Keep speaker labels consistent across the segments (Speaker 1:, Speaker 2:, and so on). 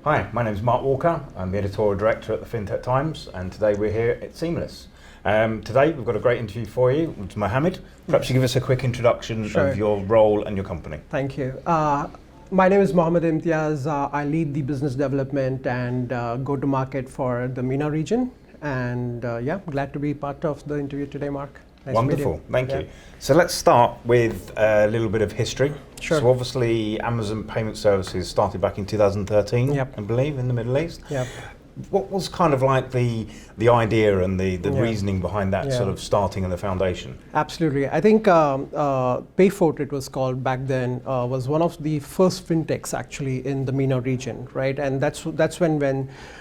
Speaker 1: Hi, my name is Mark Walker. I'm the editorial director at the FinTech Times, and today we're here at Seamless. Today we've got a great interview for you with Mohamed. Perhaps you give us a quick introduction of your role and your company.
Speaker 2: Thank you. My name is Mohamed Imtiyaz. I lead the business development and go-to-market for the MENA region. And glad to be part of the interview today, Mark. Nice
Speaker 1: Wonderful, thank you. So let's start with a little bit of history.
Speaker 2: Sure.
Speaker 1: So obviously Amazon Payment Services started back in 2013,
Speaker 2: Yep.
Speaker 1: I believe, in the Middle East.
Speaker 2: Yep.
Speaker 1: What was kind of like the idea and the reasoning behind that sort of starting and the foundation?
Speaker 2: Absolutely. I think Payfort, it was called back then, was one of the first fintechs actually in the MENA region, right? And that's when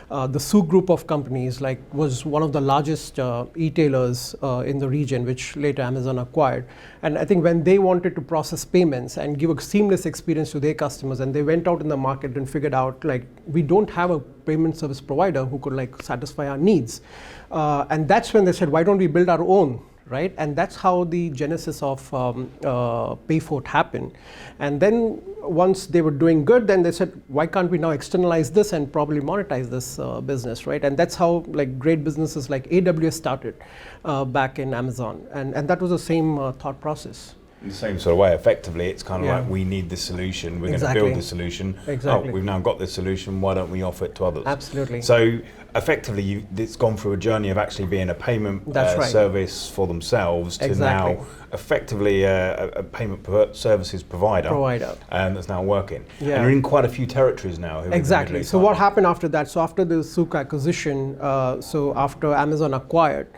Speaker 2: the Su group of companies was one of the largest e-tailers in the region, which later Amazon acquired. And I think when they wanted to process payments and give a seamless experience to their customers, and they went out in the market and figured out we don't have a payment service provider who could satisfy our needs. And that's when they said, why don't we build our own, right? And that's how the genesis of Payfort happened. And then once they were doing good, then they said, why can't we now externalize this and probably monetize this business, right? And that's how great businesses like AWS started back in Amazon. And that was the same thought process.
Speaker 1: In the same sort of way, effectively, it's kind of like, we need this solution, we're going to build this solution.
Speaker 2: Exactly.
Speaker 1: Oh, we've now got this solution, why don't we offer it to others?
Speaker 2: Absolutely.
Speaker 1: So effectively, it's gone through a journey of actually being a payment service for themselves to now effectively a payment services provider. That's now working. Yeah. And you're in quite a few territories now.
Speaker 2: Exactly. So what happened after that? So after the Su acquisition, so after Amazon acquired,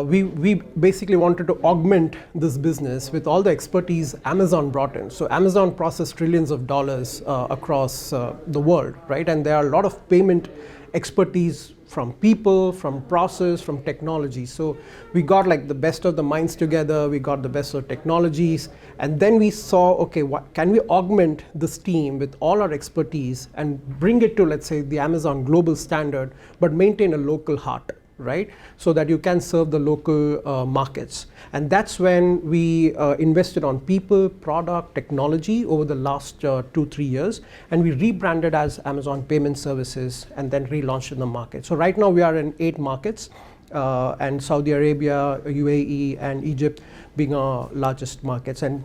Speaker 2: we basically wanted to augment this business with all the expertise Amazon brought in. So Amazon processed trillions of dollars across the world, right? And there are a lot of payment expertise from people, from process, from technology. So we got the best of the minds together, we got the best of technologies, and then we saw, okay, can we augment this team with all our expertise and bring it to, let's say, the Amazon global standard, but maintain a local heart, right? So that you can serve the local markets. And that's when we invested on people, product, technology over the last 2-3 years. And we rebranded as Amazon Payment Services and then relaunched in the market. So right now we are in 8 markets, and Saudi Arabia, UAE, and Egypt being our largest markets. And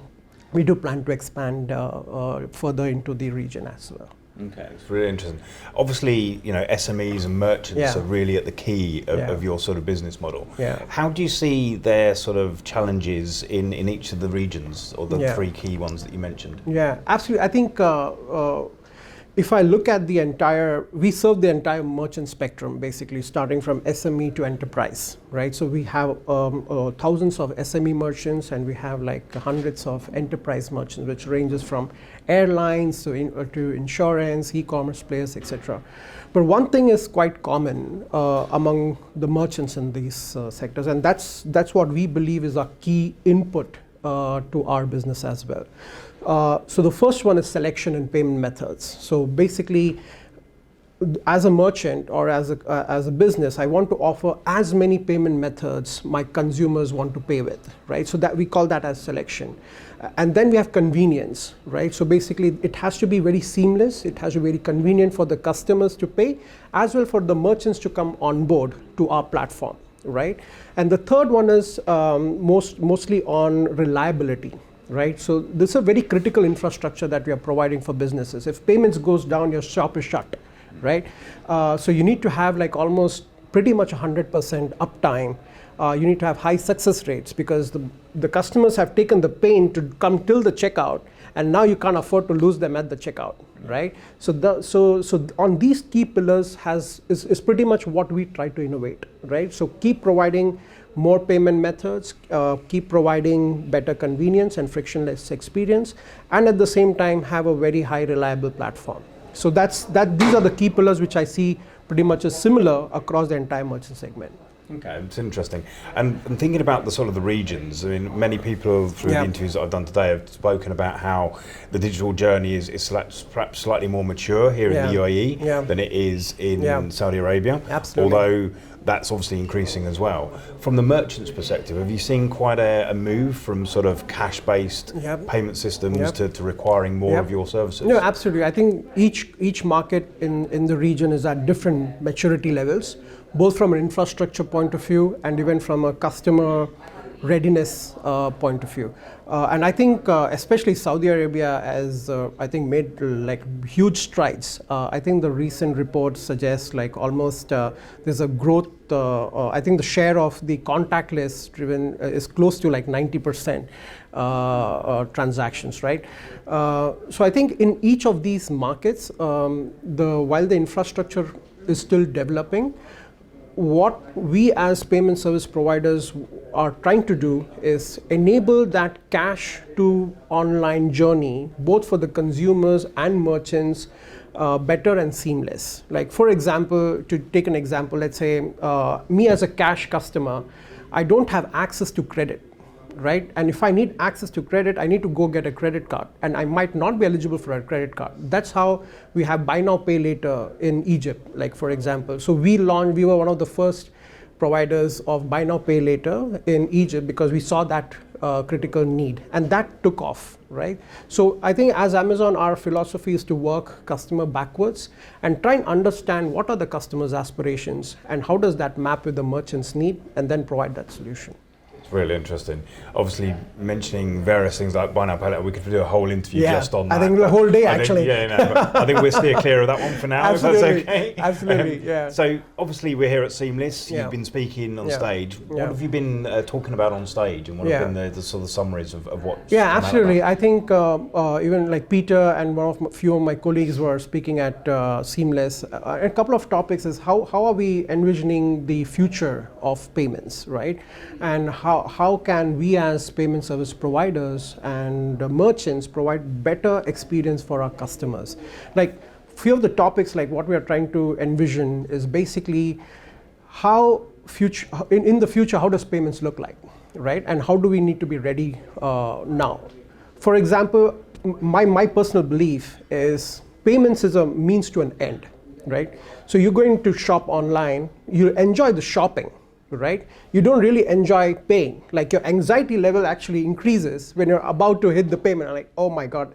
Speaker 2: we do plan to expand further into the region as well.
Speaker 1: Okay, it's really interesting. Obviously, SMEs and merchants are really at the key of your sort of business model.
Speaker 2: Yeah.
Speaker 1: How do you see their sort of challenges in each of the regions, or the 3 key ones that you mentioned?
Speaker 2: Yeah, absolutely. I think if I look at we serve the entire merchant spectrum, basically starting from SME to enterprise, right? So we have thousands of SME merchants, and we have hundreds of enterprise merchants, which ranges from airlines to insurance, e-commerce players, etc. But one thing is quite common among the merchants in these sectors, and that's what we believe is our key input to our business as well. So the first one is selection and payment methods. So basically, as a merchant or as a business, I want to offer as many payment methods my consumers want to pay with, right? So that we call that as selection. And then we have convenience, right? So basically, it has to be very seamless. It has to be very convenient for the customers to pay, as well for the merchants to come on board to our platform, right? And the third one is mostly on reliability. Right, so this is a very critical infrastructure that we are providing for businesses. If payments goes down, your shop is shut, right? So you need to have almost pretty much 100% uptime. You need to have high success rates, because the customers have taken the pain to come till the checkout, and now you can't afford to lose them at the checkout, right? So on these key pillars is pretty much what we try to innovate, right? So keep providing more payment methods, keep providing better convenience and frictionless experience, and at the same time have a very high reliable platform. So these are the key pillars which I see pretty much as similar across the entire merchant segment.
Speaker 1: Okay, it's interesting. And thinking about the sort of the regions, I mean, many people through the interviews that I've done today have spoken about how the digital journey is perhaps slightly more mature here in the UAE than it is in Saudi Arabia.
Speaker 2: Absolutely.
Speaker 1: Although that's obviously increasing as well. From the merchant's perspective, have you seen quite a move from sort of cash-based payment systems to requiring more of your services?
Speaker 2: No, absolutely. I think each market in the region is at different maturity levels, both from an infrastructure point of view and even from a customer readiness point of view. And I think especially Saudi Arabia has I think made like huge strides. I think the recent reports suggest like almost there's a growth. I think the share of the contactless driven is close to like 90% transactions, right? So I think in each of these markets, while the infrastructure is still developing, what we as payment service providers are trying to do is enable that cash to online journey, both for the consumers and merchants, better and seamless. Like for example, to take an example, let's say me as a cash customer, I don't have access to credit, right? And if I need access to credit, I need to go get a credit card, and I might not be eligible for a credit card. That's how we have buy now, pay later in Egypt, like for example. So we were one of the first providers of buy now, pay later in Egypt because we saw that critical need, and that took off, right? So I think as Amazon, our philosophy is to work customer backwards and try and understand what are the customer's aspirations and how does that map with the merchant's need, and then provide that solution.
Speaker 1: Really interesting. Obviously, mentioning various things like buy now, pay later, we could do a whole interview just on that.
Speaker 2: I think the whole day actually.
Speaker 1: I think we'll steer clear of that one for now,
Speaker 2: Absolutely.
Speaker 1: if that's okay.
Speaker 2: Absolutely, yeah.
Speaker 1: So obviously we're here at Seamless. You've been speaking on stage. What have you been talking about on stage, and what have been the sort of summaries of what?
Speaker 2: Yeah, absolutely. I think even like Peter and a few of my colleagues were speaking at Seamless. A couple of topics is how are we envisioning the future of payments, right? And how can we as payment service providers and merchants provide better experience for our customers? Like few of the topics, like what we are trying to envision is basically how in the future, how does payments look like, right? And how do we need to be ready now? For example, my personal belief is payments is a means to an end, right? So you're going to shop online, you enjoy the shopping, right? You don't really enjoy paying. Like your anxiety level actually increases when you're about to hit the payment. Like, oh my God,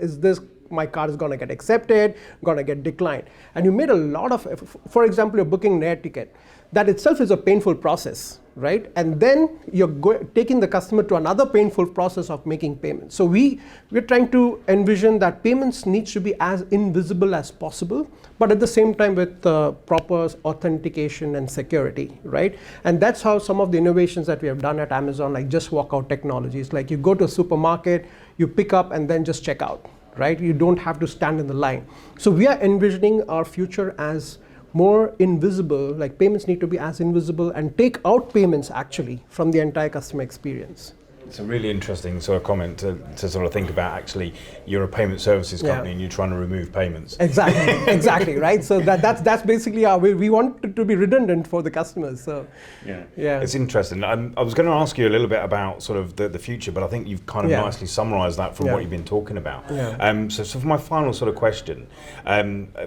Speaker 2: my card is gonna get accepted, gonna get declined. And you made a lot of, for example, you're booking an air ticket. That itself is a painful process, right? And then you're taking the customer to another painful process of making payments. So we're trying to envision that payments needs to be as invisible as possible, but at the same time with proper authentication and security, right? And that's how some of the innovations that we have done at Amazon, like just walk out technologies, like you go to a supermarket, you pick up and then just check out, right? You don't have to stand in the line. So we are envisioning our future as more invisible, like payments need to be as invisible and take out payments actually from the entire customer experience.
Speaker 1: It's a really interesting sort of comment to sort of think about. Actually, you're a payment services company and you're trying to remove payments.
Speaker 2: Exactly, right? So that's basically how we want it to be redundant for the customers. So yeah.
Speaker 1: It's interesting. I was going to ask you a little bit about sort of the future, but I think you've kind of nicely summarised that from what you've been talking about.
Speaker 2: Yeah.
Speaker 1: So for my final sort of question,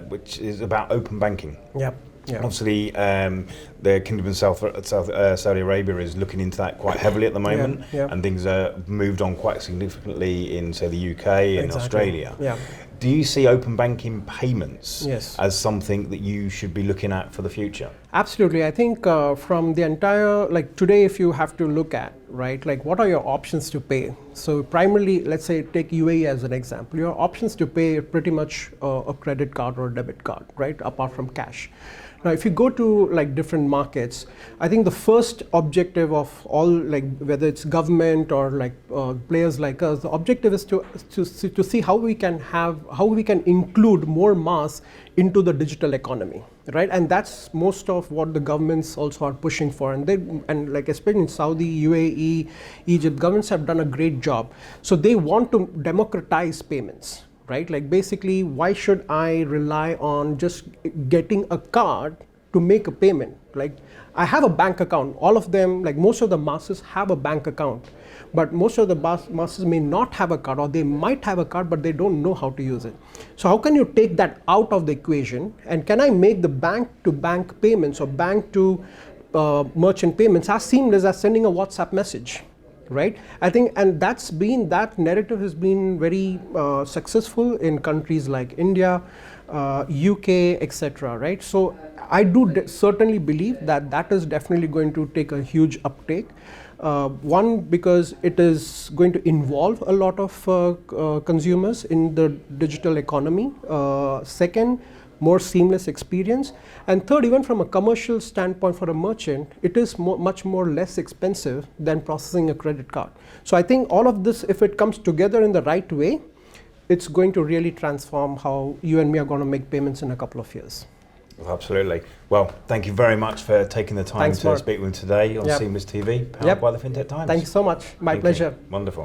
Speaker 1: which is about open banking.
Speaker 2: Yep. Yeah.
Speaker 1: Obviously, the Kingdom of Saudi Arabia is looking into that quite heavily at the moment, and things are moved on quite significantly in, say, the UK and Australia.
Speaker 2: Yeah.
Speaker 1: Do you see open banking payments
Speaker 2: as
Speaker 1: something that you should be looking at for the future?
Speaker 2: Absolutely. I think from the entire, like today, if you have to look at, right, like what are your options to pay? So primarily, let's say take UAE as an example. Your options to pay are pretty much a credit card or a debit card, right, apart from cash. Now, if you go to like different markets, I think the first objective of all, like whether it's government or like players like us, the objective is to see how we can include more mass into the digital economy, right? And that's most of what the governments also are pushing for. And like especially in Saudi, UAE, Egypt, governments have done a great job. So they want to democratize payments. Right? Like basically, why should I rely on just getting a card to make a payment? Like I have a bank account. All of them, like most of the masses have a bank account, but most of the masses may not have a card, or they might have a card, but they don't know how to use it. So how can you take that out of the equation? And can I make the bank to bank payments or bank to merchant payments as seamless as sending a WhatsApp message, right? I think, and that narrative has been very successful in countries like India, UK, etc., right? So I do certainly believe that is definitely going to take a huge uptake. One, because it is going to involve a lot of consumers in the digital economy. Second, more seamless experience. And third, even from a commercial standpoint for a merchant, it is much more less expensive than processing a credit card. So I think all of this, if it comes together in the right way, it's going to really transform how you and me are going to make payments in a couple of years.
Speaker 1: Absolutely. Well, thank you very much for taking the time to speak with me today on Seamless TV, powered by the FinTech Times.
Speaker 2: Thank you so much. My pleasure.
Speaker 1: Wonderful.